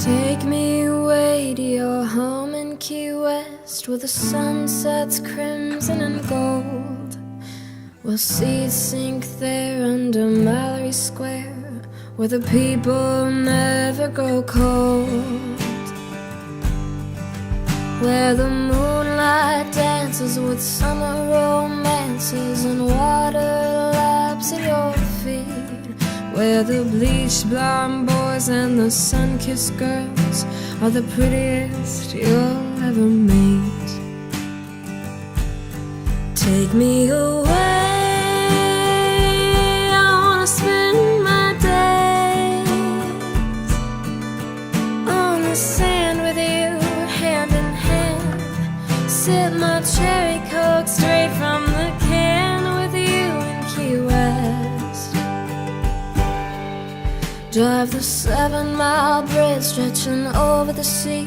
Take me away to your home in Key West, where the sun sets crimson and gold. We'll see it sink there under Mallory Square, where the people never grow cold. Where the moonlight dances with summer romances and water laps at your feet. Where the bleached blonde boys and the sun-kissed girls are the prettiest you'll ever meet. Take me away, I wanna spend my days on the sand with you, hand in hand. Sip my cherry coke straight from the can with you in Key West. Drive the 7-mile bridge stretching over the sea.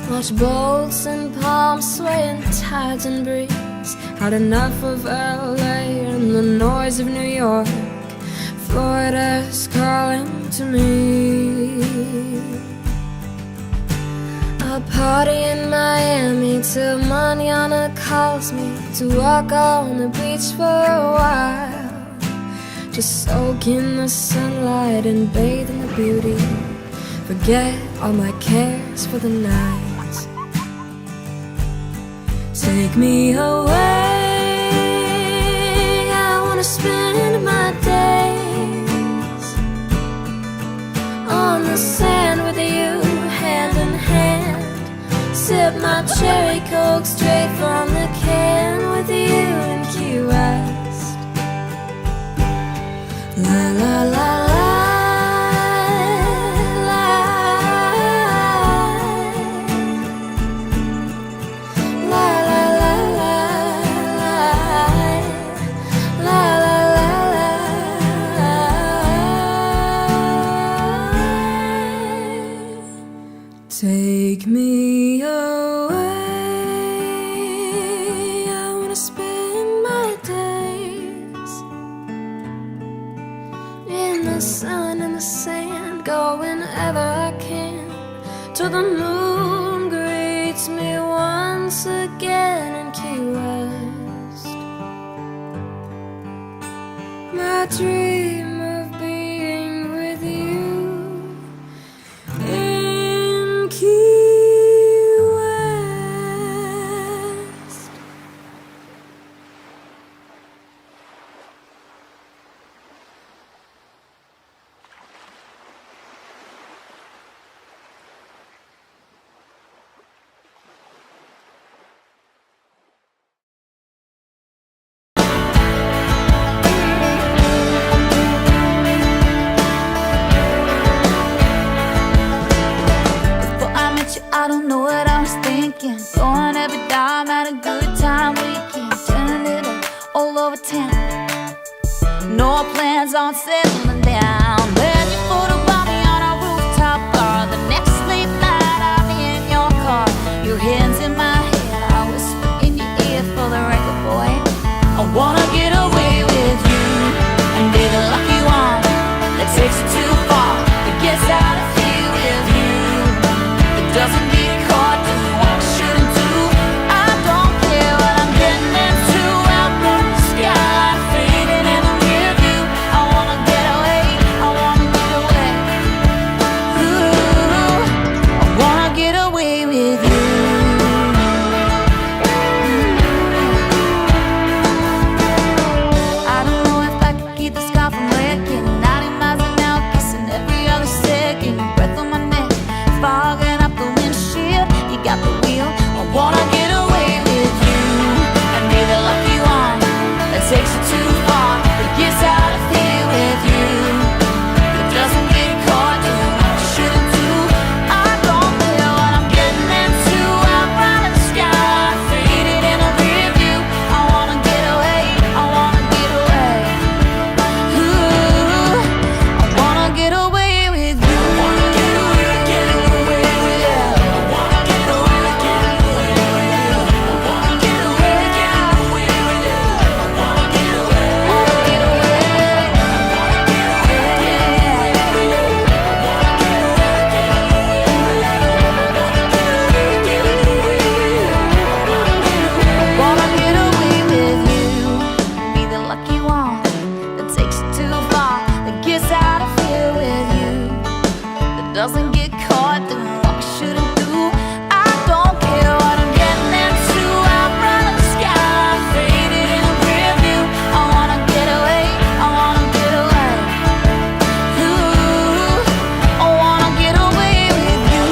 Watch boats and palms sway in tides and breeze. Had enough of LA and the noise of New York. Florida's calling to me. I'll party in Miami till mañana calls me to walk on the beach for a while. Just soak in the sunlight and bathe in the beauty. Forget all my cares for the night. Take me away, I wanna spend my days on the sand with you, hand in hand. Sip my cherry coke straight from the can with you in Key West. La la la la. Take me away, I wanna spend my days in the sun and the sand, go whenever I can, till the moon greets me once again in Key West. My dream of being with you in Key West. I don't know what I was thinking. Throwing every dime at a good time weekend. Turning it up all over town. No plans on settling down. There's your photo by me on our rooftop bar. The next late night I'll be in your car. Your hands in my hair, I whisper in your ear for the record, boy. I wanna get away with you. And be the lucky one that takes it too far. That gets out of here with you. Doesn't get caught doing what I shouldn't do. I don't care what I'm getting into. Out in the skyline, fading in the rear view. I wanna get away, I wanna get away. Ooh, I wanna get away with you. I don't know if I could keep the sky from wrecking. 90 miles an hour, kissing every other second. Breath on my neck, fogging up the windshield. caught doing what we shouldn't do. I don't care what I'm getting into. I'm running the sky, faded in a rear view. I wanna get away, I wanna get away. Ooh, I wanna get away with you.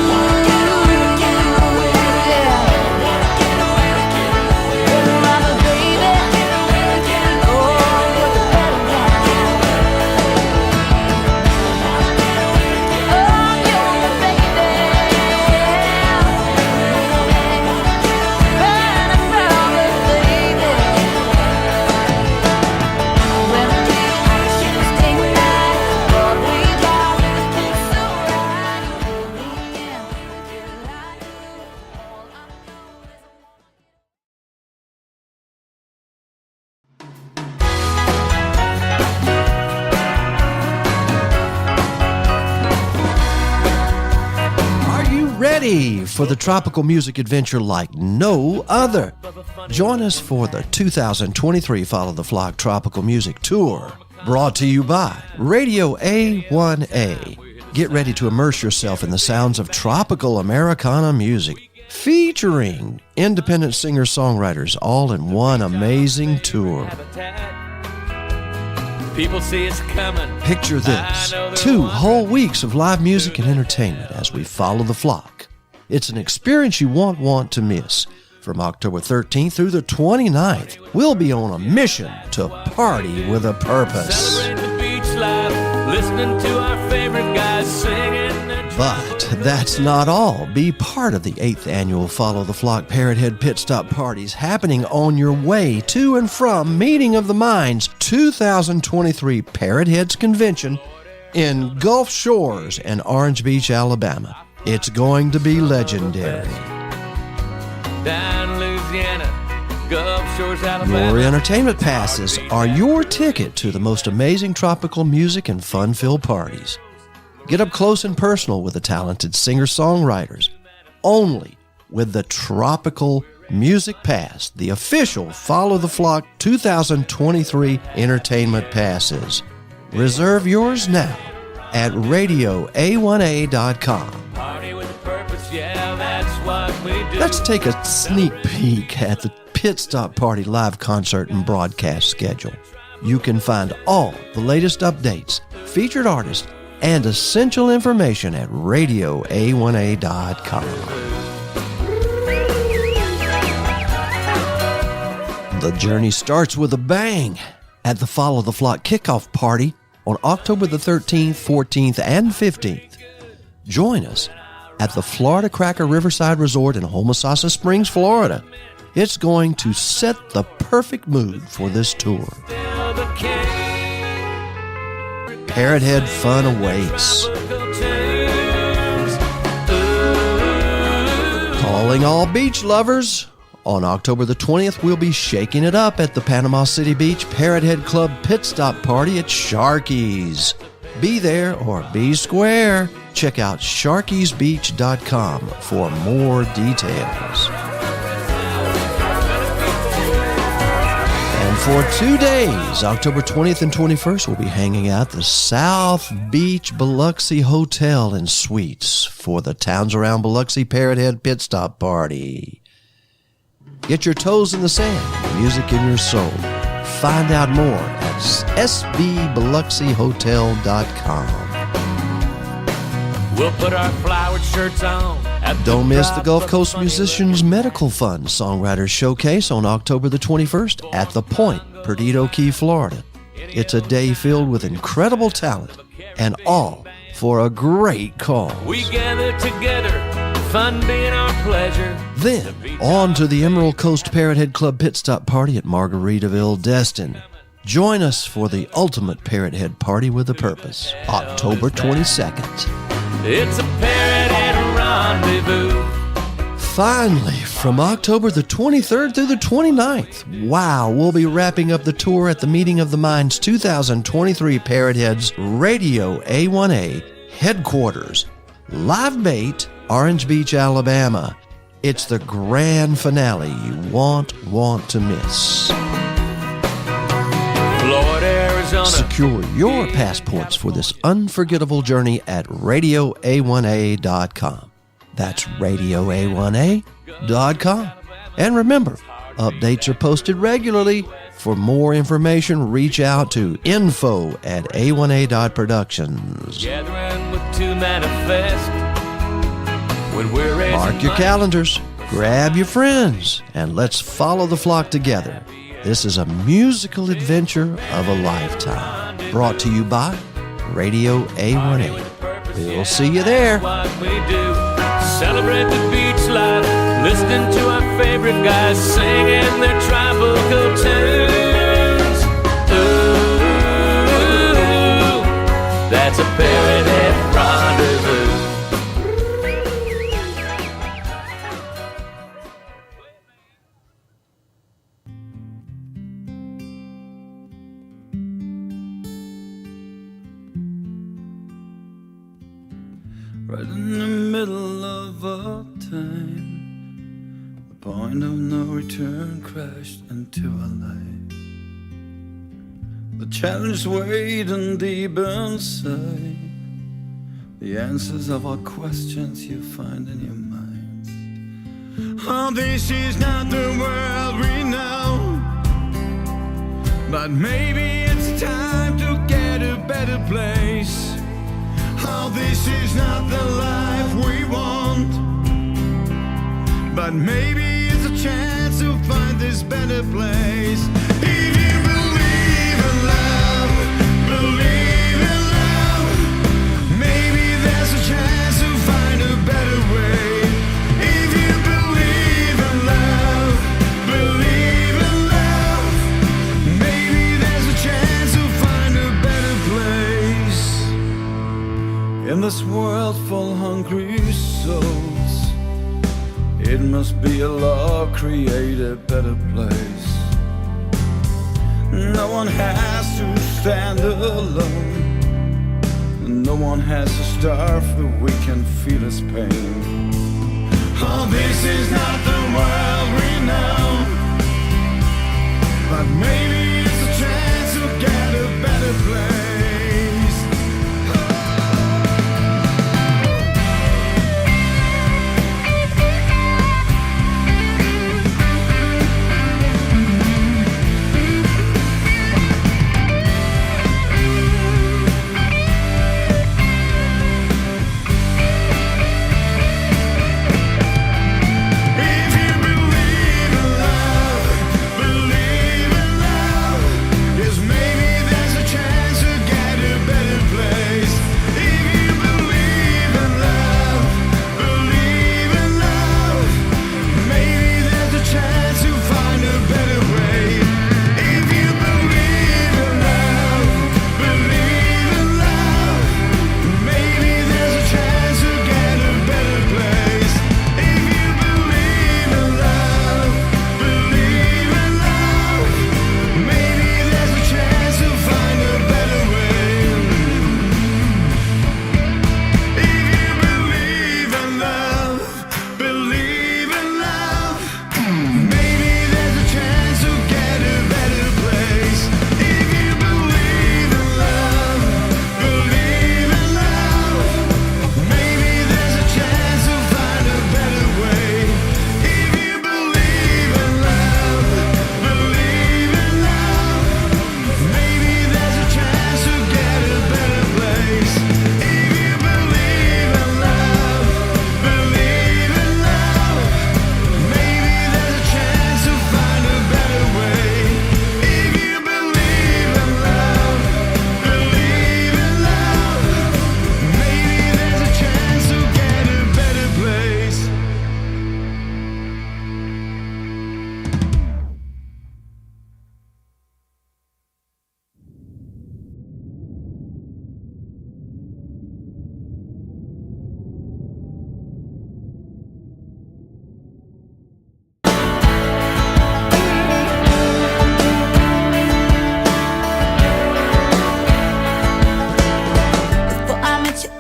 Ready for the tropical music adventure like no other. Join us for the 2023 Follow the Flock Tropical Music Tour, brought to you by Radio A1A. Get ready to immerse yourself in the sounds of tropical Americana music, featuring independent singer-songwriters all in one amazing tour. People see it's coming. Picture this, 2 whole weeks of live music and entertainment as we follow the flock. It's an experience you won't want to miss. From October 13th through the 29th, we'll be on a mission to party with a purpose. Celebrate the beach life, listening to our favorite guys singing. But that's not all. Be part of the 8th annual Follow the Flock Parrot Head Pit Stop Parties happening on your way to and from Meeting of the Minds 2023 Parrot Heads Convention in Gulf Shores and Orange Beach, Alabama. It's going to be legendary. Down Louisiana, Gulf Shores, Alabama. Your entertainment passes are your ticket to the most amazing tropical music and fun-filled parties. Get up close and personal with the talented singer-songwriters, only with the Tropical Music Pass, the official Follow the Flock 2023 entertainment passes. Reserve yours now at radioa1a.com. Party with a purpose, yeah, that's what we do. Let's take a sneak peek at the Pit Stop Party live concert and broadcast schedule. You can find all the latest updates, featured artists, and essential information at radioa1a.com. The journey starts with a bang at the Follow the Flock kickoff party on October the 13th, 14th, and 15th. Join us at the Florida Cracker Riverside Resort in Homosassa Springs, Florida. It's going to set the perfect mood for this tour. Parrot Head fun awaits. Calling all beach lovers. On October the 20th, we'll be shaking it up at the Panama City Beach Parrot Head Club Pit Stop Party at Sharky's. Be there or be square. Check out sharkiesbeach.com for more details. And for 2 days, October 20th and 21st, we'll be hanging out at the South Beach Biloxi Hotel and Suites for the Towns Around Biloxi Parrot Head Pit Stop Party. Get your toes in the sand, music in your soul. Find out more at sbbiloxihotel.com. We'll put our flowered shirts on. Don't miss the Gulf Coast Musicians Medical Fund Songwriters Showcase on October the 21st at The Point, Perdido Key, Florida. It's a day filled with incredible talent and all for a great cause. We gather together, fun being our pleasure. Then, on to the Emerald Coast Parrot Head Club Pit Stop Party at Margaritaville, Destin. Join us for the ultimate Parrot Head Party with a Purpose, October 22nd. It's a Parrot Head rendezvous. Finally, from October the 23rd through the 29th, wow, we'll be wrapping up the tour at the Meeting of the Minds 2023 Parrot Heads Radio A1A headquarters, Live Bait, Orange Beach, Alabama. It's the grand finale you won't want to miss. Florida, Arizona. Secure secure your passports for this unforgettable journey at radioa1a.com. That's radioa1a.com. And remember, updates are posted regularly. For more information, reach out to info@A1A.Productions. Gathering with to manifest when we're raising Mark your calendars, grab your friends, and let's follow the flock together. This is a musical adventure of a lifetime. Brought to you by Radio A1A. We'll see you there. What we do, celebrate the beach life, listening to our favorite guys singing their tribal tunes. Ooh, that's a paradise rendezvous. Right in the middle of our time, the point of no return crashed into our life. The challenge waiting deep inside, the answers of all questions you find in your mind. Oh, this is not the world we know, but maybe it's time to get a better place. Oh, this is not the life we want, but maybe it's a chance to find this better place. If you believe in love, maybe there's a chance to find a better way. If you believe in love, maybe there's a chance to find a better place. In this world full of hungry souls, it must be a law create a better place. No one has to stand alone, no one has to starve, but we can feel his pain. Oh, this is not the world we know, but maybe it's a chance to get a better place.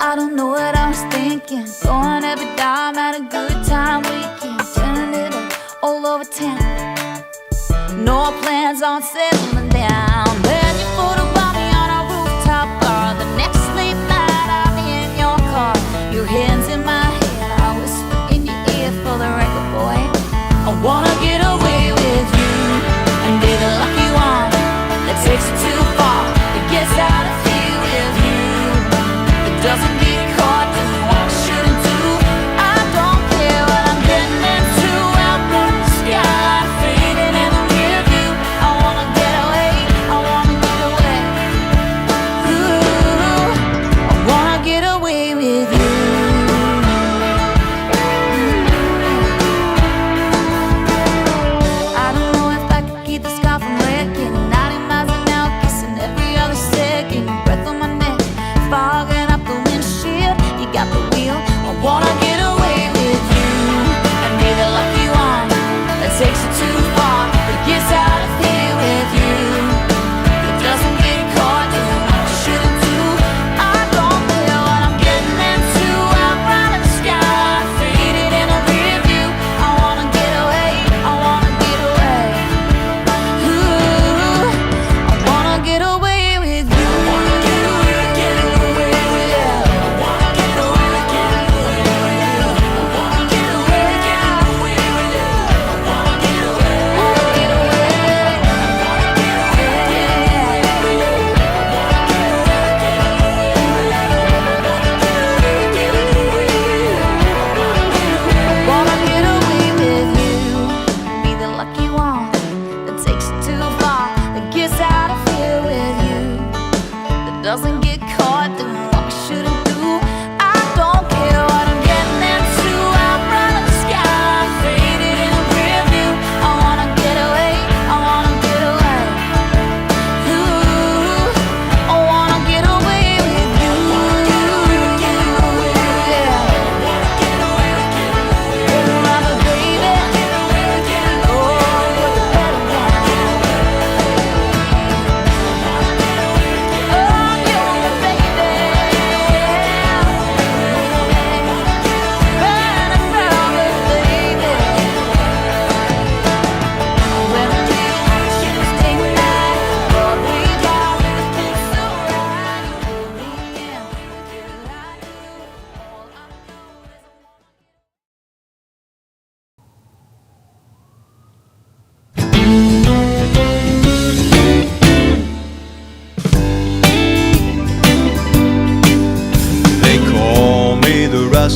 I don't know what I was thinking. Throwing every dime at a good time weekend, turning it up all over town. No plans on settling down. There's your photo by me on our roof.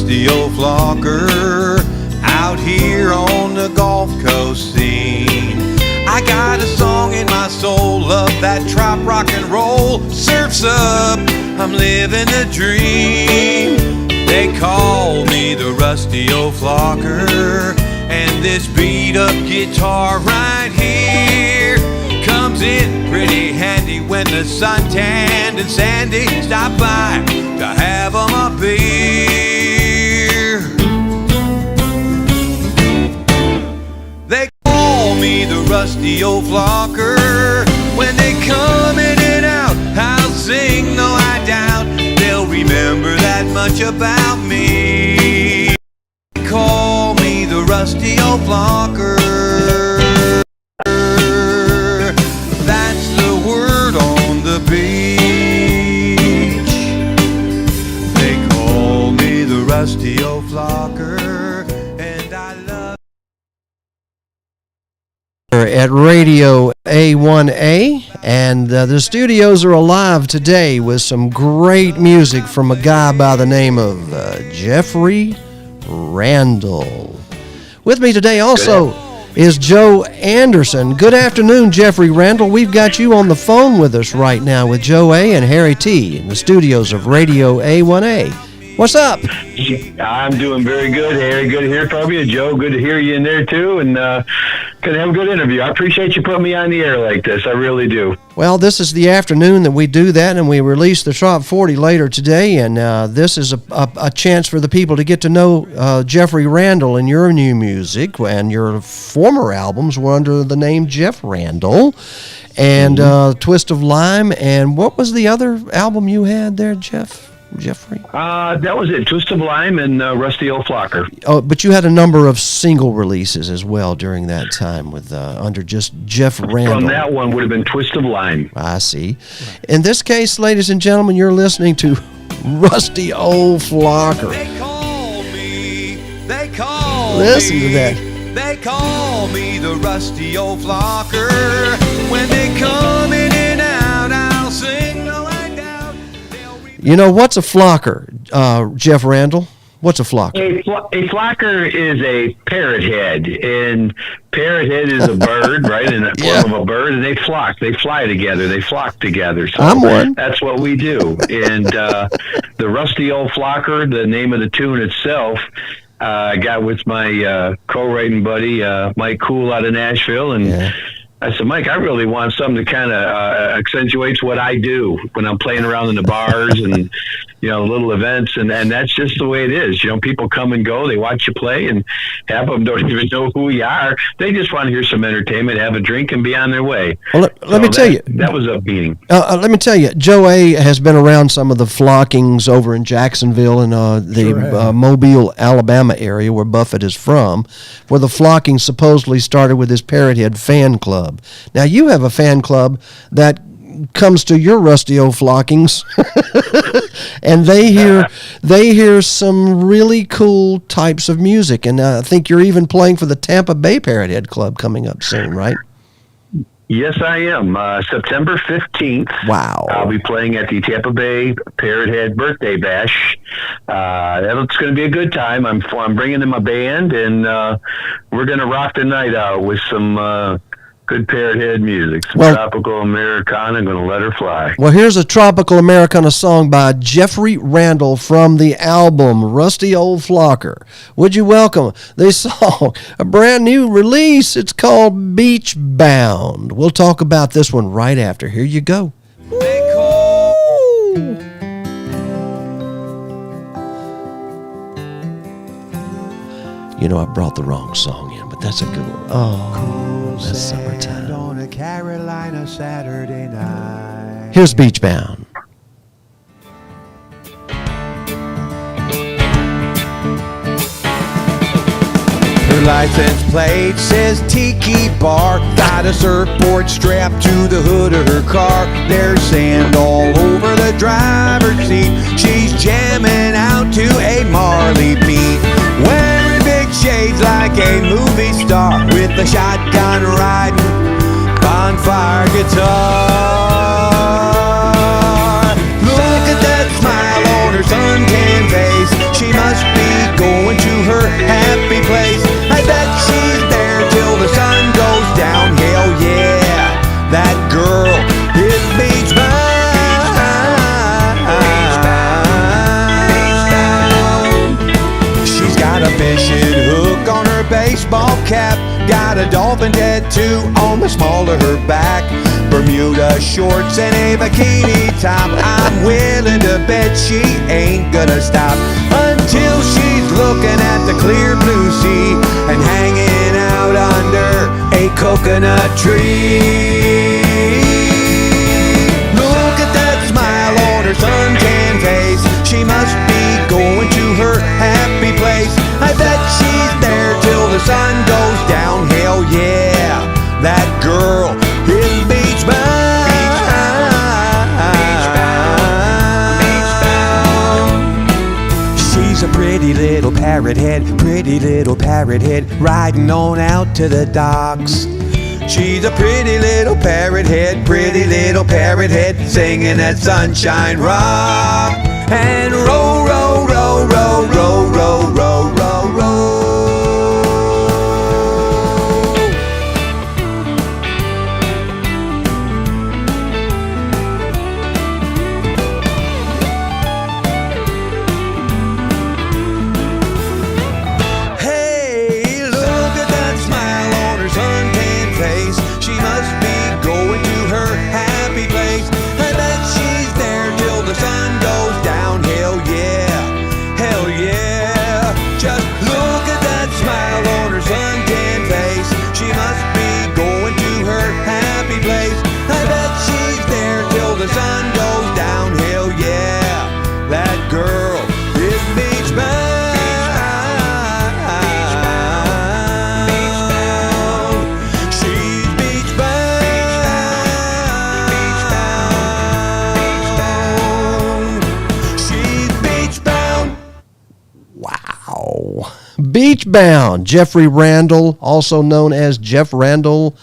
rusty old flocker out here on the Gulf Coast scene. I got a song in my soul, love that trop rock and roll. Surf's up, I'm living a dream. They call me the rusty old flocker, and this beat up guitar right here comes in pretty handy when the suntanned and sandy stop by to have 'em a beer. They call me the rusty old flocker. When they come in and out, I'll sing, no I doubt they'll remember that much about me. They call me the rusty old flocker. That's the word on the beach. They call me the rusty old flocker, and I love at Radio A1A, and the studios are alive today with some great music from a guy by the name of Jeffrey Randall. With me today also is Joe Anderson. Good afternoon, Jeffrey Randall. We've got you on the phone with us right now with Joe A. and Harry T. in the studios of Radio A1A. What's up? I'm doing very good, Harry. Good to hear from you. Joe, good to hear you in there, too. And going to have a good interview. I appreciate you putting me on the air like this. I really do. Well, this is the afternoon that we do that, and we release the Top 40 later today. And this is a chance for the people to get to know Jeffrey Randall and your new music. And your former albums were under the name Jeff Randall and Twist of Lime. And what was the other album you had there, Jeffrey? That was it, Twist of Lime and Rusty Old Flocker. Oh, but you had a number of single releases as well during that time with under just Jeff Randall. From that one would have been Twist of Lime. I see. In this case, ladies and gentlemen, you're listening to Rusty Old Flocker. They call me, they call Listen me, to that. They call me the rusty old flocker. When they come in and out, I'll sing, no I doubt. You know, what's a flocker, Jeff Randall? What's a flocker? A flocker is a parrot head, and parrot head is a bird, right? In the form of a bird, and they flock. They fly together. They flock together. So I'm one. That's what we do. And the Rusty Old Flocker, the name of the tune itself, I got with my co-writing buddy, Mike Cool out of Nashville, and I said, Mike, I really want something that kind of accentuates what I do when I'm playing around in the bars and, you know, little events. And that's just the way it is. You know, people come and go. They watch you play, and half of them don't even know who you are. They just want to hear some entertainment, have a drink, and be on their way. Well, let me tell you. That was a meeting. Let me tell you, Joe A. has been around some of the flockings over in Jacksonville and the Mobile, Alabama area where Buffett is from, where the flocking supposedly started with his Parrot Head fan club. Now, you have a fan club that comes to your Rusty Old Flockings, and they hear some really cool types of music, and I think you're even playing for the Tampa Bay Parrot Head Club coming up soon, right? Yes, I am. September 15th. Wow. I'll be playing at the Tampa Bay Parrot Head Birthday Bash. It's going to be a good time. I'm bringing in my band, and we're going to rock the night out with some good Parrot Head music. Some tropical Americana. I'm going to let her fly. Well, here's a tropical Americana song by Jeffrey Randall from the album Rusty Old Flocker. Would you welcome this song? A brand new release. It's called Beach Bound. We'll talk about this one right after. Here you go. You know, I brought the wrong song in, but that's a good one. Oh, that's summertime. On a Carolina Saturday night. Here's Beach Bound. Her license plate says Tiki Bar. Got a surfboard strapped to the hood of her car. There's sand all over the driver's seat. She's jamming out to a Marley beat. Wearing big shades like a movie star, with a shotgun riding bonfire guitar. Look at that smile on her suntan face. She must be a fishing hook on her baseball cap. Got a dolphin tattoo on the small of her back. Bermuda shorts and a bikini top. I'm willing to bet she ain't gonna stop until she's looking at the clear blue sea and hanging out under a coconut tree. Look at that smile on her suntan face. She must be going to her happy place. I bet she's there till the sun goes down. Hell yeah, that girl is beach bound. She's a pretty little parrot head, riding on out to the docks. She's a pretty little parrot head, singing that Sunshine Rock. And row, row, row, row, row, row, row, row, row. Hey, look at that smile on her suntan face. She must be going to her happy place. I bet she's there till the sun goes down. Hell yeah, hell yeah. Just look at that smile on her suntan face. She must be going to her happy place. I bet she's there till the sun goes down. Hell yeah, that girl is beach bound. She's beach bound. She's beach bound. Wow. Beach Bound, Jeffrey Randall, also known as Jeff Randall.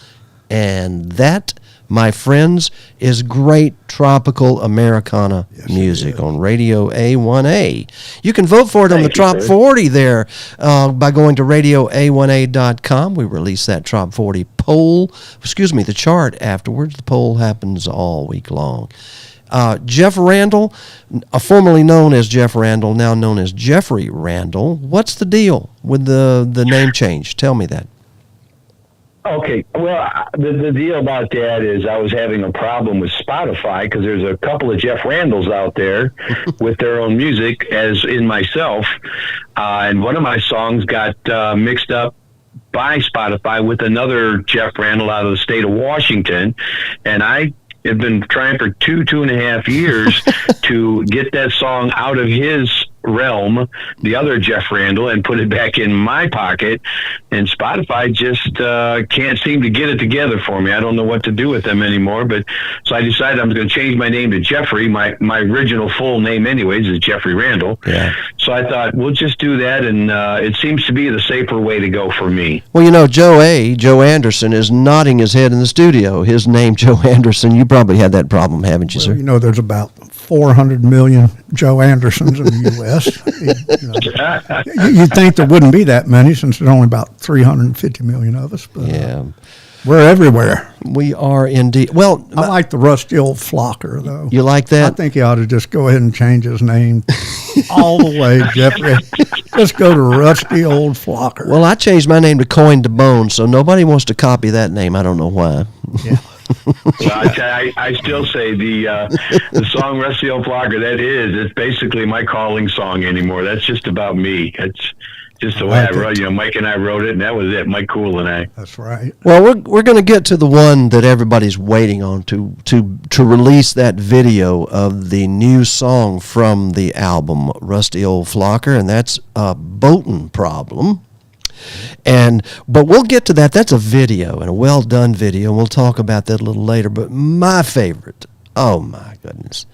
And that, my friends, is great tropical Americana music on Radio A1A. You can vote for it on the Trop 40 there by going to radioa1a.com. We release that Trop 40 poll, the chart afterwards. The poll happens all week long. Jeff Randall, formerly known as Jeff Randall, now known as Jeffrey Randall. What's the deal with the name change? Tell me that. Okay, well, the deal about that is I was having a problem with Spotify because there's a couple of Jeff Randalls out there with their own music, as in myself, and one of my songs got mixed up by Spotify with another Jeff Randall out of the state of Washington, and I have been trying for 2.5 years to get that song out of his realm, the other Jeff Randall, and put it back in my pocket, and Spotify just can't seem to get it together for me. I don't know what to do with them anymore, but so I decided I'm going to change my name to Jeffrey. My original full name anyways is Jeffrey Randall. Yeah. So I thought we'll just do that, and it seems to be the safer way to go for me. Well, you know, Joe Anderson is nodding his head in the studio. His name, Joe Anderson. You probably had that problem, haven't you, sir? You know, there's about 400 million Joe Andersons in the U.S. You'd think there wouldn't be that many since there's only about 350 million of us. But, yeah. We're everywhere. We are indeed. Well, I like the rusty old flocker, though. You like that? I think he ought to just go ahead and change his name all the way, Jeffrey. Just go to rusty old flocker. Well, I changed my name to Coin to Bone, so nobody wants to copy that name. I don't know why. Yeah. Well, I still say the song Rusty Old Flocker, it's basically my calling song anymore. That's just about me. It's just the way I wrote. You know, Mike and I wrote it, and that was it. Mike Cool and I. That's right. Well, we're going to get to the one that everybody's waiting on to release that video of the new song from the album Rusty Old Flocker, and that's a boating problem. But we'll get to that. That's a video, and a well done video, and we'll talk about that a little later. But my favorite, oh my goodness.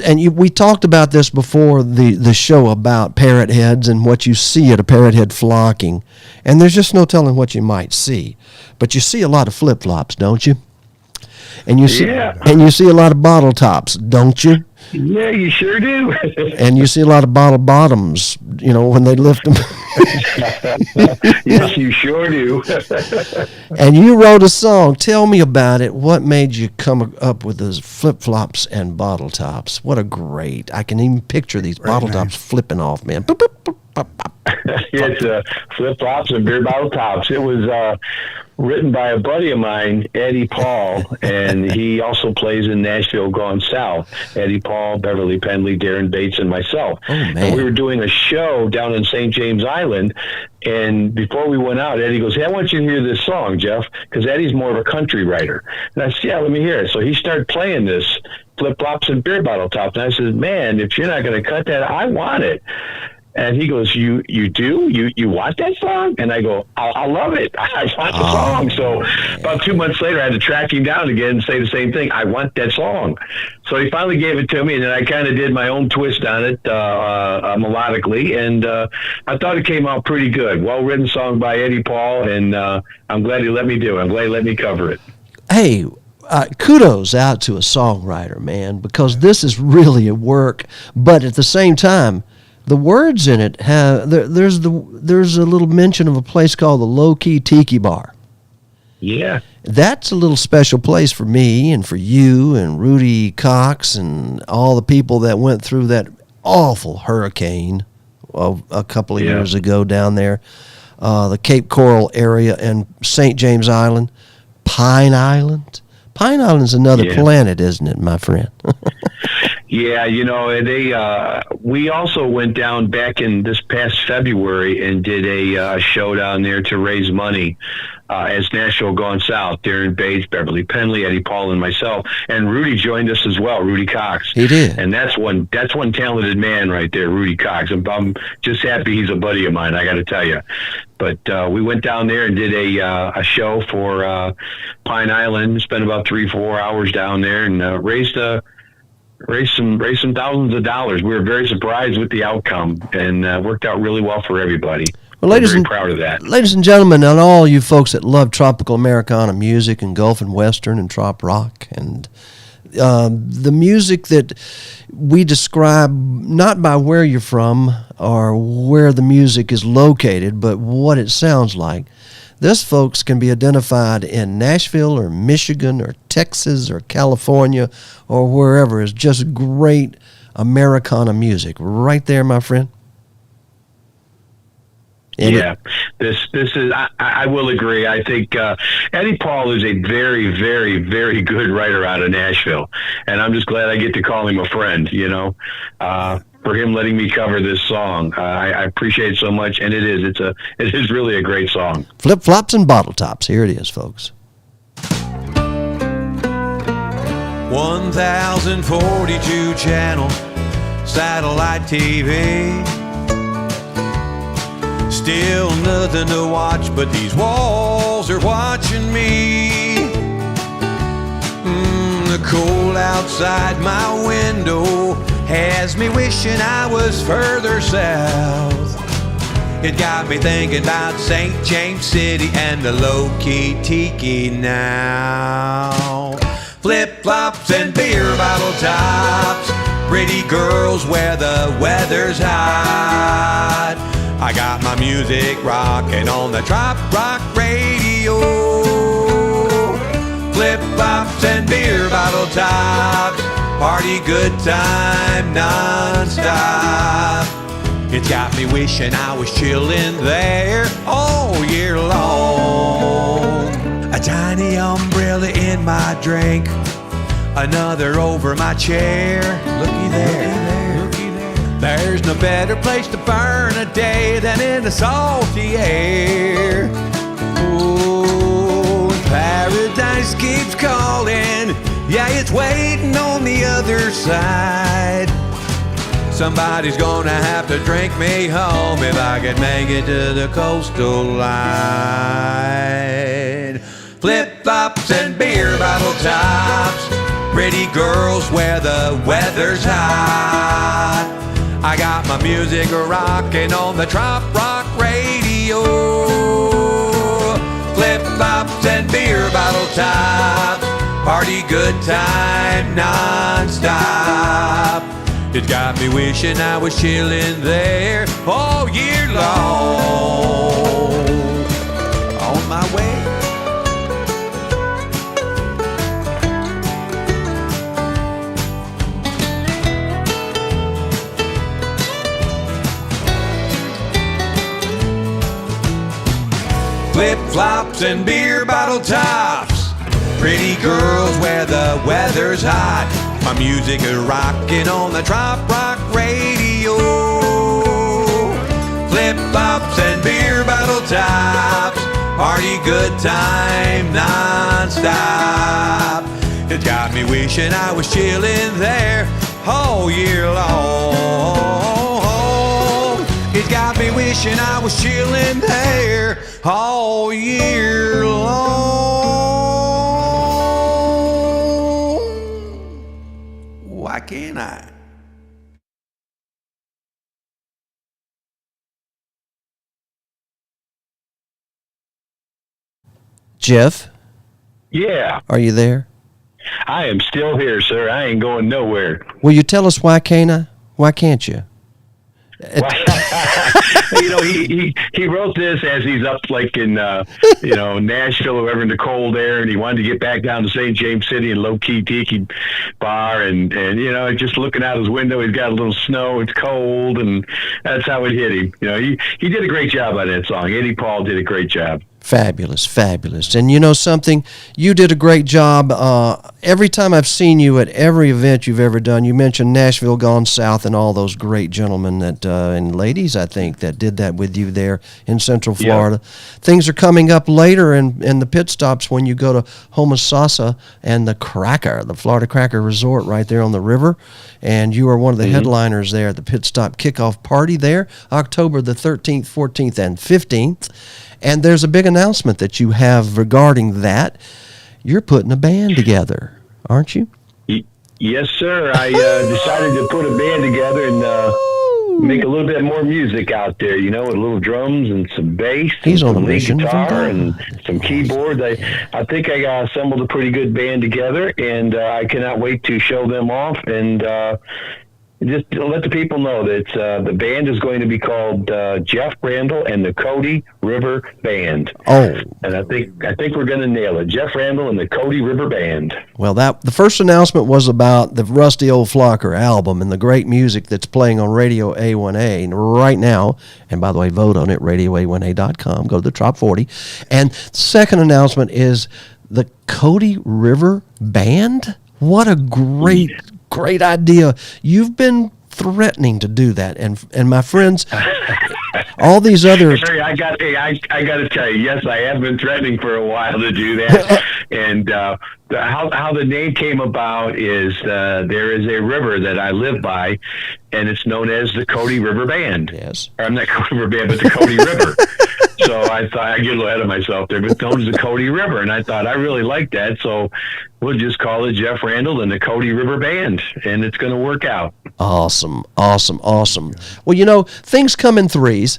And we talked about this before the show about parrot heads and what you see at a parrot head flocking. And there's just no telling what you might see. But you see a lot of flip-flops, don't you? And you see a lot of bottle tops, don't you? Yeah, you sure do. And you see a lot of bottle bottoms, you know, when they lift them. Yes, you sure do. And you wrote a song. Tell me about it. What made you come up with those flip-flops and bottle tops? What a great. I can even picture these bottle tops flipping off, man. Boop, boop, boop, boop, boop. It's flip-flops and beer bottle tops. It was written by a buddy of mine, Eddie Paul, and he also plays in Nashville Gone South. Eddie Paul, Beverly Pendley, Darren Bates, and myself. Oh, man. And we were doing a show down in St. James Island, and before we went out, Eddie goes, "Hey, I want you to hear this song, Jeff," because Eddie's more of a country writer. And I said, "Yeah, let me hear it." So he started playing this flip-flops and beer bottle tops, and I said, "Man, if you're not going to cut that, I want it." And he goes, you do? You want that song? And I go, I love it. I want the song. So about 2 months later, I had to track him down again and say the same thing. I want that song. So he finally gave it to me, and then I kind of did my own twist on it melodically, and I thought it came out pretty good. Well-written song by Eddie Paul, and I'm glad he let me do it. I'm glad he let me cover it. Hey, kudos out to a songwriter, man, because this is really a work, but at the same time, the words in it have there's a little mention of a place called the Low Key Tiki Bar. Yeah. That's a little special place for me and for you and Rudy Cox and all the people that went through that awful hurricane a couple of years ago down there, the Cape Coral area and St. James Island, Pine Island. Pine Island's another planet, isn't it, my friend? Yeah, we also went down back in this past February and did a show down there to raise money as Nashville Gone South. Darren Bates, Beverly Pendley, Eddie Paul, and myself, and Rudy joined us as well. Rudy Cox. He did, and that's one talented man right there, Rudy Cox. I'm just happy he's a buddy of mine. I got to tell you. But we went down there and did a show for Pine Island. Spent about 3-4 hours down there and raised some thousands of dollars. We were very surprised with the outcome, and worked out really well for everybody. Well, I'm very proud of that. Ladies and gentlemen, and all you folks that love tropical Americana music and Gulf and Western and trop rock and the music that we describe not by where you're from or where the music is located, but what it sounds like. This, folks, can be identified in Nashville or Michigan or Texas or California or wherever. It's just great Americana music right there, my friend. Yeah, this is. I will agree. I think Eddie Paul is a very, very, very good writer out of Nashville, and I'm just glad I get to call him a friend. For him letting me cover this song, I appreciate it so much, and it is really a great song. Flip flops and bottle tops. Here it is, folks. 1042 channel satellite TV. Still nothing to watch, but these walls are watching me. The cold outside my window has me wishing I was further south. It got me thinking about St. James City and the low-key tiki now. Flip-flops and beer bottle tops, pretty girls where the weather's hot. I got my music rocking on the trop rock radio. Flip-flops and beer bottle tops, party good time non-stop. It's got me wishing I was chilling there all year long. A tiny umbrella in my drink, another over my chair. Looky there. There's no better place to burn a day than in the salty air. Oh, paradise keeps calling. Yeah, it's waiting on the other side. Somebody's gonna have to drink me home if I can make it to the coastal line. Flip-flops and beer bottle tops, pretty girls where the weather's hot. I got my music rocking on the trop rock radio. Flip-flops and beer bottle tops, party good time non-stop. It got me wishing I was chilling there all year long. flip-flops and beer bottle tops. Pretty girls where the weather's hot. My music is rocking on the Trop Rock Radio. Flip-flops and beer bottle tops. Party good time non-stop. It got me wishing I was chilling there all year long. It got me wishing I was chilling there all year long. Why can't I? Jeff, Yeah, are you there? I am still here, sir. I ain't going nowhere. Will you tell us why can't I? Why can't you? You know, he wrote this as he's up like in Nashville or wherever in the cold air, and he wanted to get back down to St. James City and low key tiki bar, and just looking out his window, he's got a little snow, it's cold, and that's how it hit him. You know, he did a great job on that song. Eddie Paul did a great job. Fabulous, fabulous. And you know something? You did a great job. Every time I've seen you at every event you've ever done, you mentioned Nashville Gone South and all those great gentlemen that and ladies, I think, that did that with you there in Central Florida. Yeah. Things are coming up later in the pit stops when you go to Homosassa and the Cracker, the Florida Cracker Resort right there on the river. And you are one of the headliners there at the pit stop kickoff party there, October the 13th, 14th, and 15th. And there's a big announcement that you have regarding that. You're putting a band together, aren't you? Yes, sir. I decided to put a band together and make a little bit more music out there, with a little drums and some bass. He's and on a mission guitar and some keyboards. I think I assembled a pretty good band together, and I cannot wait to show them off and just to let the people know that the band is going to be called Jeff Randall and the Cody River Band. Oh, and I think we're going to nail it. Jeff Randall and the Cody River Band. Well, the first announcement was about the Rusty Old Flocker album and the great music that's playing on Radio A1A right now. And by the way, vote on it, radioa1a.com. Go to the top 40. And the second announcement is the Cody River Band. What a great idea. You've been threatening to do that, and my friends, all these other... Harry, I got to tell you, yes, I have been threatening for a while to do that. And how the name came about is there is a river that I live by, and it's known as the Cody River Band. Yes. Or I'm not Cody River Band, but the Cody River. So I thought, I get a little ahead of myself there, but known as the Cody River. And I thought, I really like that, so we'll just call it Jeff Randall and the Cody River Band, and it's going to work out. Awesome. Well, things come in threes.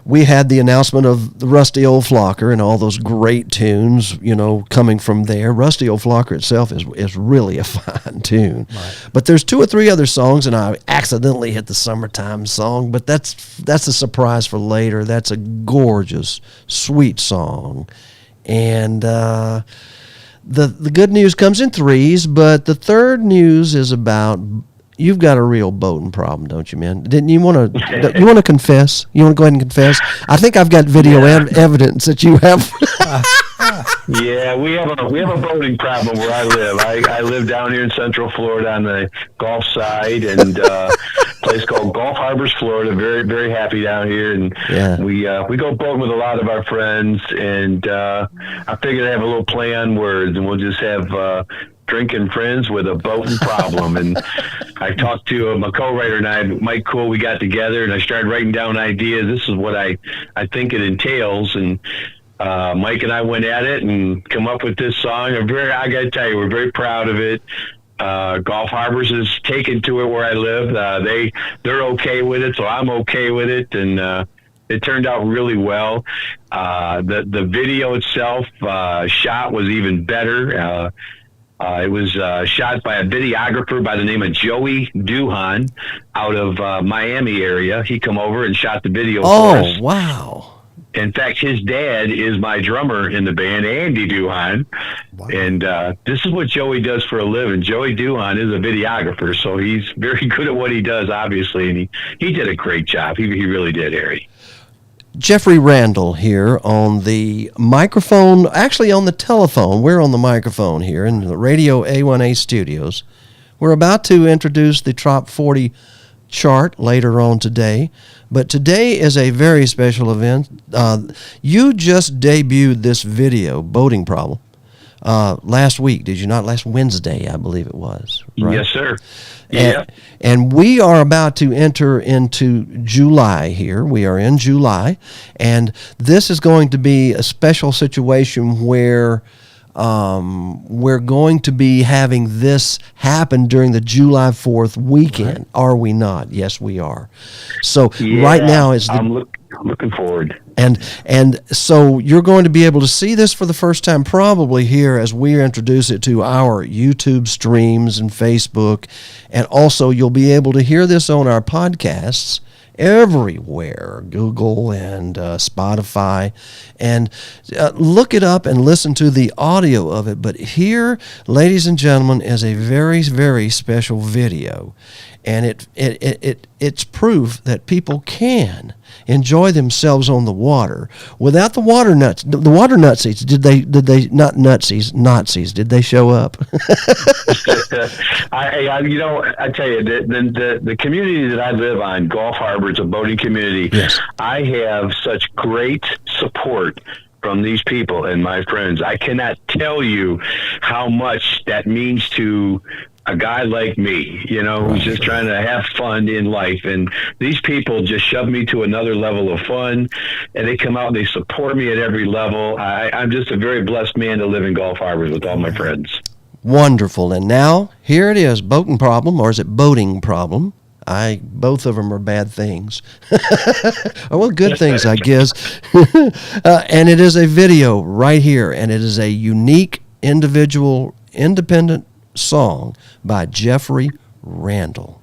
We had the announcement of the Rusty Old Flocker and all those great tunes, coming from there. Rusty Old Flocker itself is really a fine tune. Right. But there's 2 or 3 other songs, and I accidentally hit the Summertime song, but that's a surprise for later. That's a gorgeous, sweet song. And the good news comes in threes, but the third news is about... You've got a real boating problem, don't you, man? Didn't you want to? You want to confess? You want to go ahead and confess? I think I've got video evidence that you have. Yeah, we have a boating problem where I live. I live down here in Central Florida on the Gulf side, and a place called Gulf Harbors, Florida. Very, very happy down here, and we go boating with a lot of our friends. And I figured I'd have a little play on words, and we'll just have. Drinking friends with a boating problem. And I talked to my co-writer and I, Mike Cool, we got together and I started writing down ideas. This is what I think it entails. And Mike and I went at it and come up with this song. I got to tell you, we're very proud of it. Gulf Harbors is taken to it where I live. They're okay with it, so I'm okay with it. And it turned out really well. The video itself shot was even better. It was shot by a videographer by the name of Joey Duhan out of Miami area. He come over and shot the video for us. Oh, wow. In fact, his dad is my drummer in the band, Andy Duhan. Wow. And this is what Joey does for a living. Joey Duhan is a videographer, so he's very good at what he does, obviously. And he did a great job. He really did, Harry. Jeffrey Randall here on the microphone, actually on the telephone. We're on the microphone here in the Radio A1A studios. We're about to introduce the Top 40 chart later on today, but today is a very special event. You just debuted this video, Boating Problem, last week, did you not? Last Wednesday, I believe it was. Right? Yes, sir. Yeah. And we are about to enter into July here. We are in July, and this is going to be a special situation where we're going to be having this happen during the July 4th weekend. Right. Are we not? Yes, we are. So right now is the... I'm looking forward. And so you're going to be able to see this for the first time probably here as we introduce it to our YouTube streams and Facebook. And also you'll be able to hear this on our podcasts everywhere, Google and Spotify. And look it up and listen to the audio of it. But here, ladies and gentlemen, is a very, very special video. And it's proof that people can enjoy themselves on the water without the water nuts. The water nutsies, did they not Nazis? Did they show up? I tell you, the community that I live on, Gulf Harbor, is a boating community. Yes. I have such great support from these people and my friends. I cannot tell you how much that means to a guy like me, who's just trying to have fun in life. And these people just shove me to another level of fun, and they come out and they support me at every level. I'm just a very blessed man to live in Gulf Harbor with all my friends. Wonderful. And now, here it is, Boating Problem, or is it Boating Problem? Both of them are bad things. Well, good things, I guess. And it is a video right here, and it is a unique, individual, independent song by Jeffrey Randall.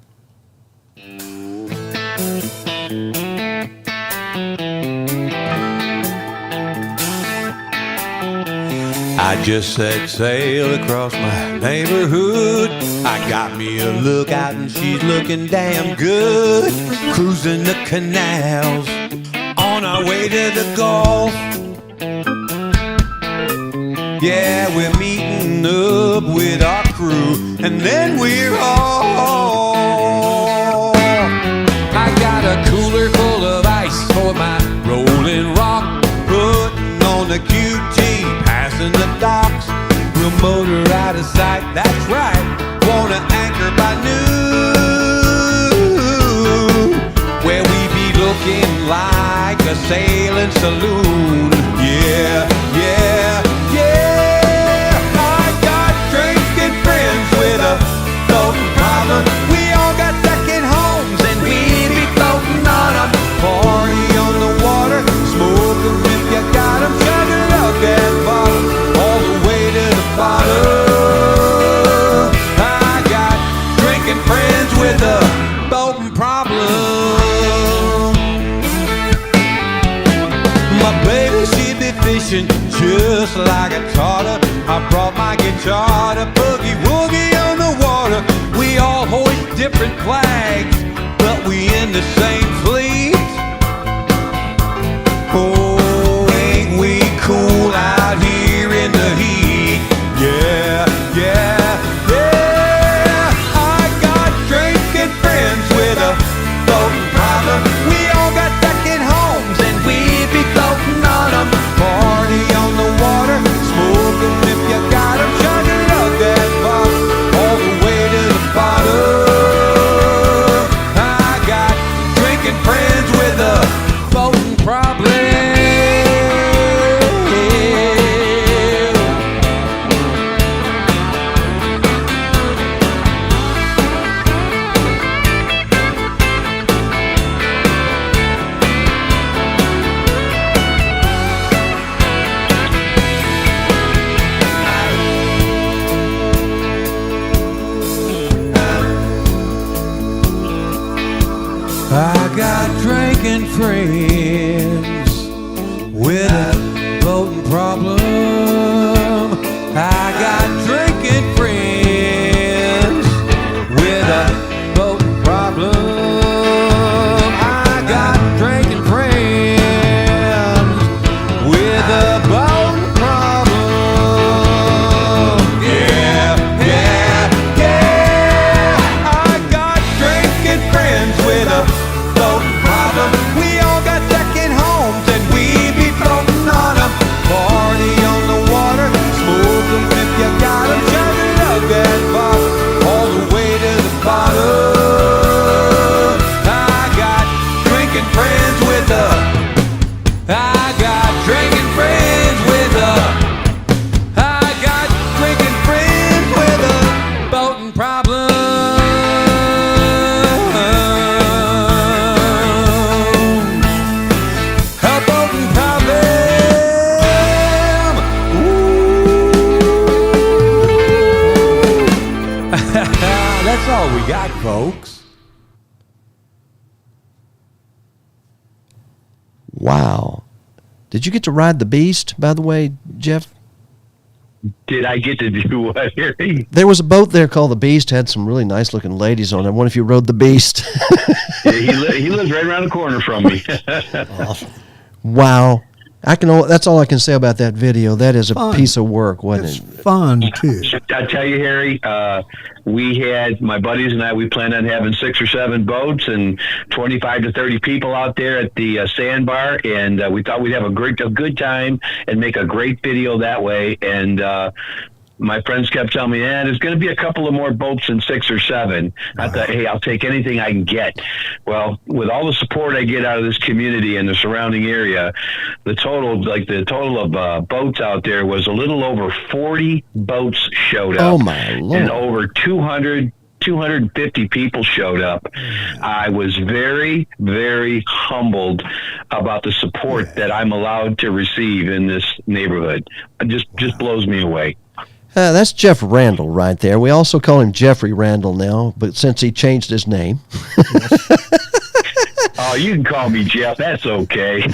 I just set sail across my neighborhood. I got me a lookout and she's looking damn good. Cruising the canals on our way to the Gulf. Yeah, we're meeting up with our crew, and then we're off. I got a cooler full of ice for my rolling rock, putting on the QT, passing the docks. We'll motor out of sight, that's right, wanna anchor by noon, where we be looking like a sailing saloon. Yeah, yeah, yeah. I got drinking friends with a floating problem. We all got second homes and we be floating on them. Party on the water, smoke 'em if you got 'em. Chug it up that bottom, all the way to the bottom. I got drinking friends with a boating problem. My baby, she be fishing just like I taught her. I brought my guitar to boogie woogie on the water. We all hoist different flags, but we in the same fleet. Oh, ain't we cool out here in the heat? Yeah, yeah, yeah. I got drinking friends with a floating problem. We all got second homes and we be floating on them. Party on the water, smoke 'em if you got 'em. Chug it up that bottom, all the way to the bottom. I got drinking friends with a boating problem. I got drinking friends with a boating problem. I got drinking friends with a boating problem. I got drinking friends right, folks. Wow. Did you get to ride the Beast, by the way, Jeff? Did I get to do what, Harry? There was a boat there called the Beast. Had some really nice looking ladies on it. I wonder if you rode the Beast. Yeah, he lives right around the corner from me. Awesome. Wow. That's all I can say about that video. That is a piece of work, wasn't It's it? fun, too. I tell you, Harry, we had, my buddies and I, we planned on having 6 or 7 boats and 25 to 30 people out there at the sandbar, and we thought we'd have a good time and make a great video that way. And my friends kept telling me, there's going to be a couple of more boats than 6 or 7. I thought, hey, I'll take anything I can get. Well, with all the support I get out of this community and the surrounding area, the total of boats out there was a little over 40 boats showed up. Oh, my Lord. And over 250 people showed up. I was very, very humbled about the support that I'm allowed to receive in this neighborhood. It just blows me away. That's Jeff Randall right there. We also call him Jeffrey Randall now, but since he changed his name. Oh, you can call me Jeff. That's okay.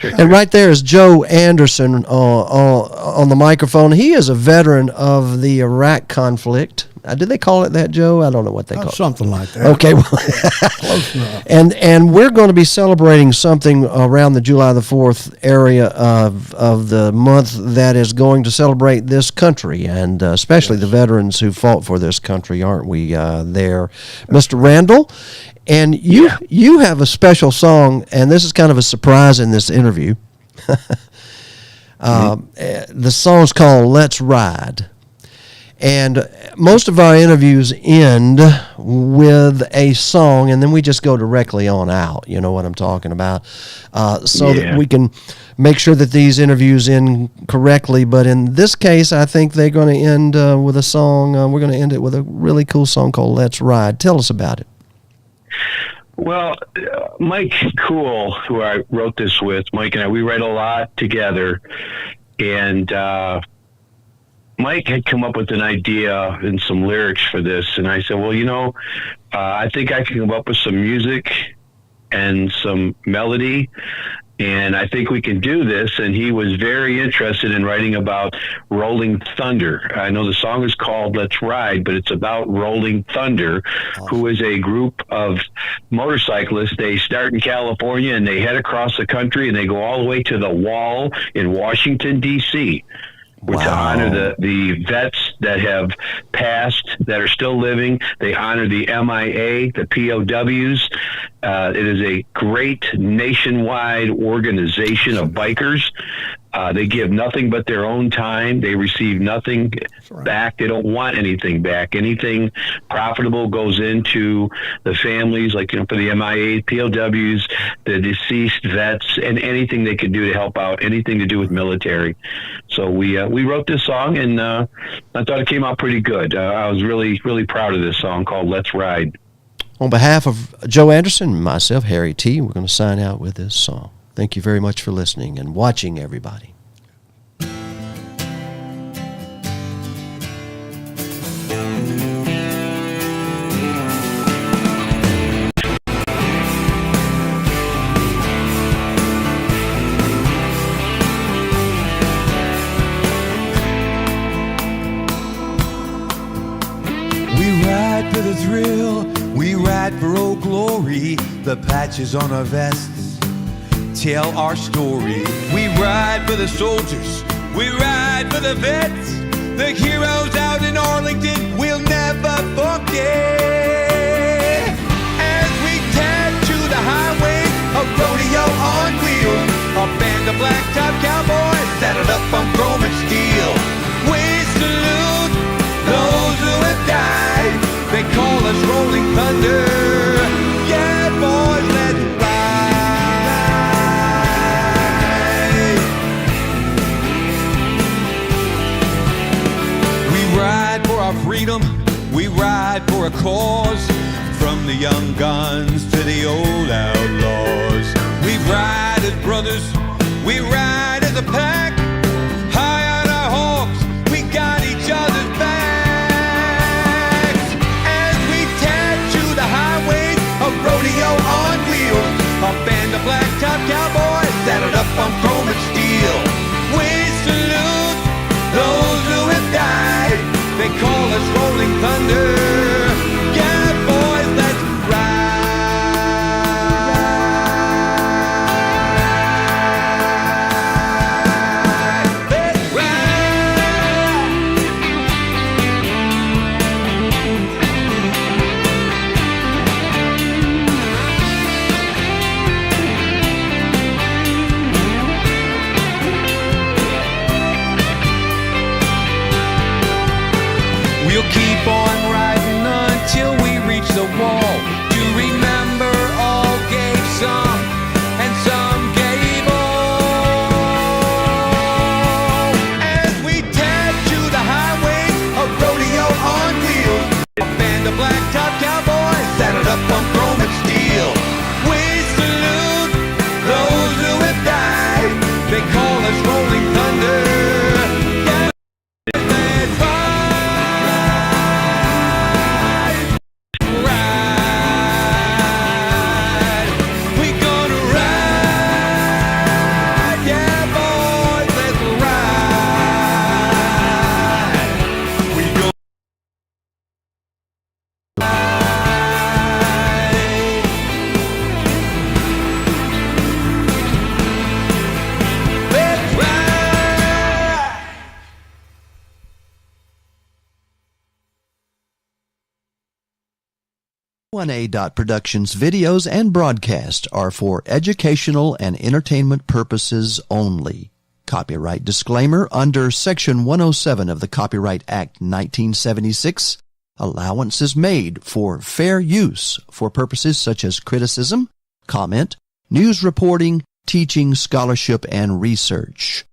And right there is Joe Anderson on the microphone. He is a veteran of the Iraq conflict. Did they call it that, Joe? I don't know what they call it. Something like that. Okay. Well, Close enough. and we're going to be celebrating something around the July the 4th area of the month that is going to celebrate this country, and especially the veterans who fought for this country, aren't we there, Mr. Randall? And you have a special song, and this is kind of a surprise in this interview. The song's called Let's Ride. And most of our interviews end with a song, and then we just go directly on out. You know what I'm talking about? That we can make sure that these interviews end correctly. But in this case, I think they're going to end with a song. We're going to end it with a really cool song called Let's Ride. Tell us about it. Well, Mike Cool, who I wrote this with, Mike and I, we write a lot together. And Mike had come up with an idea and some lyrics for this, and I said, well, I think I can come up with some music and some melody, and I think we can do this. And he was very interested in writing about Rolling Thunder. I know the song is called Let's Ride, but it's about Rolling Thunder, who is a group of motorcyclists. They start in California and they head across the country and they go all the way to the Wall in Washington, D.C., to honor the vets that have passed, that are still living. They honor the MIA, the POWs. It is a great nationwide organization of bikers. They give nothing but their own time. They receive nothing back. They don't want anything back. Anything profitable goes into the families, like, for the MIA, POWs, the deceased vets, and anything they could do to help out, anything to do with military. So we wrote this song, and I thought it came out pretty good. I was really, really proud of this song called Let's Ride. On behalf of Joe Anderson and myself, Harry T., we're going to sign out with this song. Thank you very much for listening and watching, everybody. We ride for the thrill, we ride for old glory. The patches on our vests tell our story. We ride for the soldiers, we ride for the vets, the heroes out in Arlington we'll never forget. As we tattoo the highway, a rodeo on wheels, a band of blacktop cowboys saddled up on chrome and steel. We salute those who have died, they call us Rolling Thunder. Yeah, boys, let's ride. We ride for our freedom, we ride for a cause. From the young guns to the old outlaws, we ride as brothers, we ride as a pack. High on our hawks, we got each other's backs. As we on chrome and steel. We salute those who have died. They call us rolling thunder. Yeah, boys, let's ride. Let's ride. We'll keep on riding until we reach the wall. To remember, all gave some, and some gave all. As we tap to the highway, a rodeo on wheels. A band of blacktop cowboys saddled up on chrome and steel. We salute those who have died. They call us rolling thunder. Yeah, let's ride. We gonna ride. Yeah, boys, let's ride. We gonna let's ride. 1A.Productions videos and broadcasts are for educational and entertainment purposes only. Copyright disclaimer under Section 107 of the Copyright Act 1976. Allowance is made for fair use for purposes such as criticism, comment, news reporting, teaching, scholarship, and research.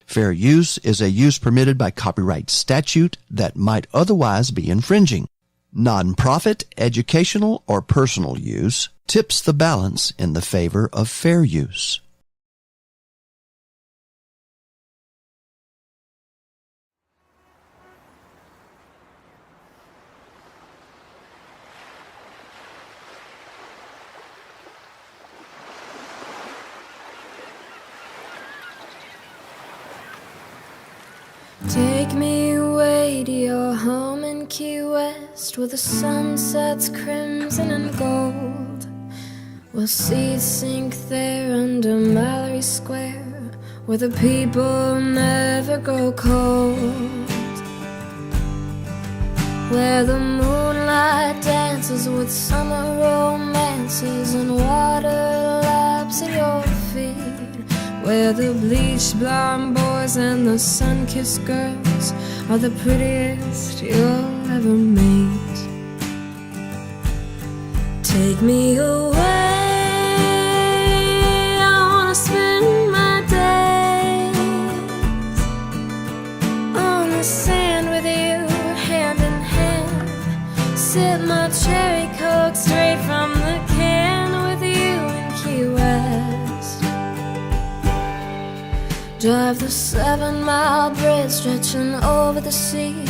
Fair use is a use permitted by copyright statute that might otherwise be infringing. Non-profit, educational, or personal use tips the balance in the favor of fair use. Take me away to your home in Key West, where the sun sets crimson and gold. We'll seats sink there under Mallory Square, where the people never grow cold. Where the moonlight dances with summer romances and water laps at your feet. Where the bleached blonde boys and the sun-kissed girls are the prettiest you'll ever meet. Take me away, I wanna spend my days on the sand with you, hand in hand. Sip my cherry coke straight from the can with you in Key West. Drive the 7-mile bridge stretching over the sea.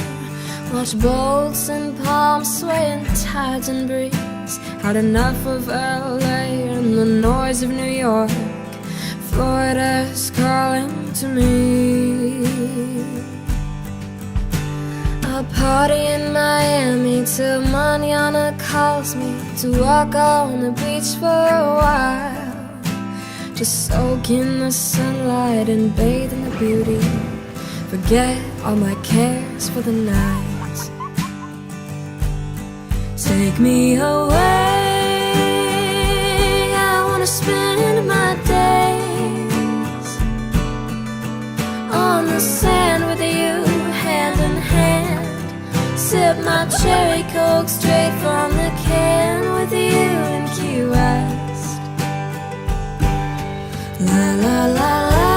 Watch boats and palms sway in tides and breeze. Had enough of LA and the noise of New York. Florida's calling to me. I'll party in Miami till mañana calls me to walk on the beach for a while. Just soak in the sunlight and bathe in the beauty. Forget all my cares for the night. Take me away, I wanna spend my days on the sand with you, hand in hand. Sip my cherry coke straight from the can with you in Key West. La la la la,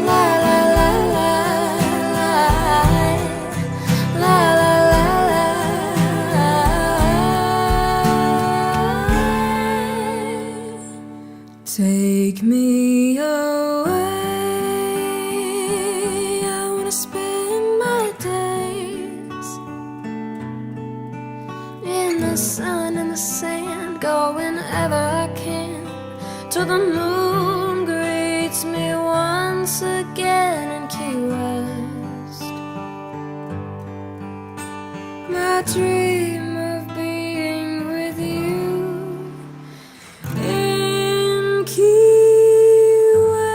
la la la la la la la. Take me away, I wanna spend my days in the the sun and the sand, go whenever I can, till the moon greets me once again in Key West. My dream of being with you in Key West.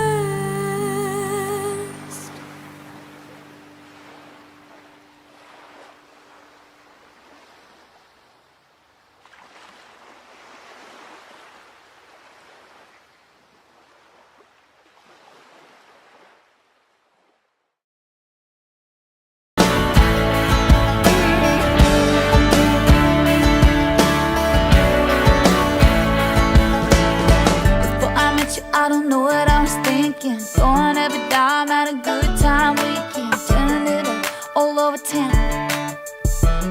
I don't know what I was thinking. Throwing every dime at a good time weekend, turning it up all over town.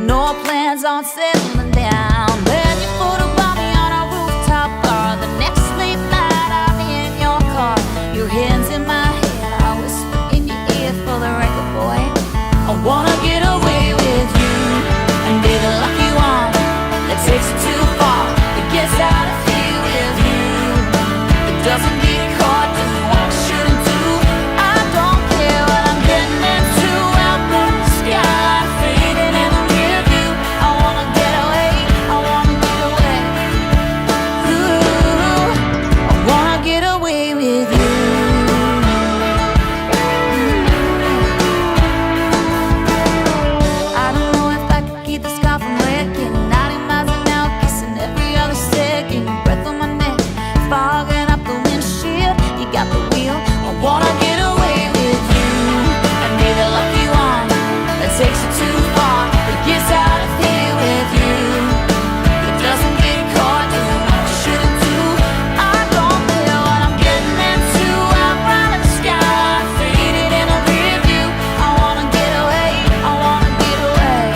No plans on settling down. Then you photograph me on a rooftop bar. The next late night I'm in your car. Your hands in my hair, I whisper in your ear for the record, boy, I wanna get away with you and be the lucky one that takes it too far. It gets out of here with you. It doesn't get caught doing what I shouldn't do. I don't care what I'm getting into. Out in the sky, fading in the rear view. I wanna get away, I wanna get away. Ooh, I wanna get away with you. I don't know if I could keep the sky from wrecking. 90 miles an hour, kissing every other second. Your breath on my neck, fogging up the windshield. You got the wheel. I wanna get away with you and be the lucky one that takes it too far. That gets out of here with you. That doesn't get caught doing what I shouldn't do. I don't care what I'm getting into. I'm right in the sky, faded in a rear view. I wanna get away, I wanna get away.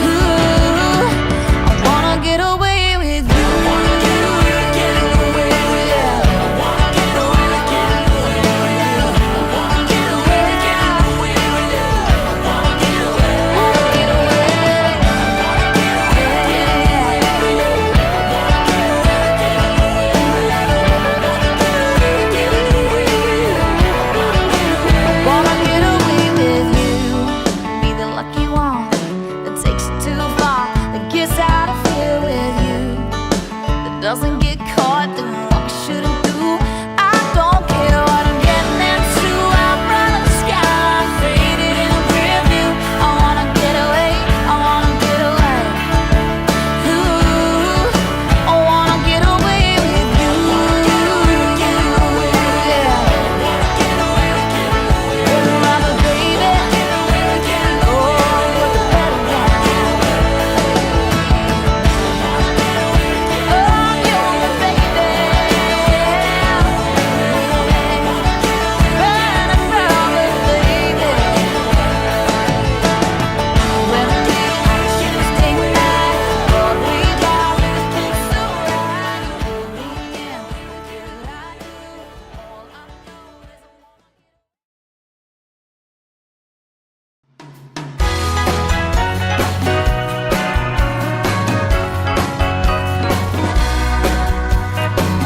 Ooh, I wanna get away with you. I wanna get away, get away with you. I wanna get away, get away with you. I wanna get away, get away with you. I wanna get away, wanna get away. Wanna get away with you, be the lucky one that takes it too far, that gets out of here with you, that doesn't get caught doing what we shouldn't do. I don't care what I'm getting into. I'm right in the sky, faded in a rear view. I wanna get away, I wanna get away. Ooh, I wanna get away with you. Get away, yeah. Get away, brother, baby. Oh, put the pedal down. Oh, you're the baby. Running from it, baby. When we Tuesday night, what we got is so right. Yeah, what could I do? All I know is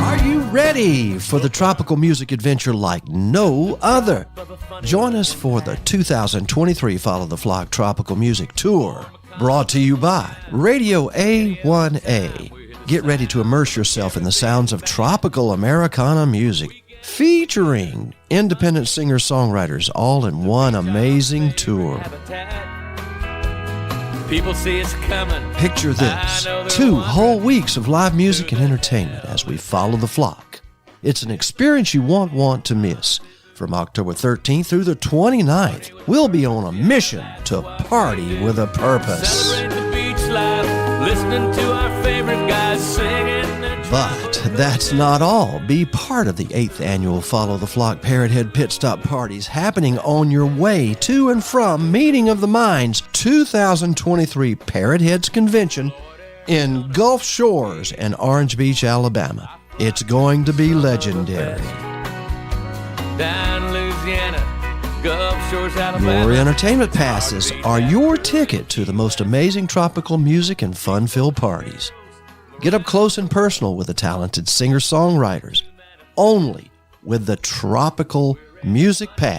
Are you ready for the tropical music adventure like no other? Join us for the 2023 Follow the Flock Tropical Music Tour, brought to you by Radio A1A. Get ready to immerse yourself in the sounds of tropical Americana music, featuring independent singer-songwriters all in one amazing tour. People see us coming. Picture this, 2 whole weeks of live music and entertainment as we follow the flock. It's an experience you won't want to miss. From October 13th through the 29th, we'll be on a mission to party with a purpose. Celebrate the beach life, listening to our favorite guys singing. But that's not all. Be part of the 8th annual Follow the Flock Parrot Head Pit Stop parties happening on your way to and from Meeting of the Minds 2023 Parrot Heads Convention in Gulf Shores and Orange Beach, Alabama. It's going to be legendary. Down in Louisiana, Gulf Shores, Alabama. Your entertainment passes are your ticket to the most amazing tropical music and fun-filled parties. Get up close and personal with the talented singer-songwriters, only with the Tropical Music Pass.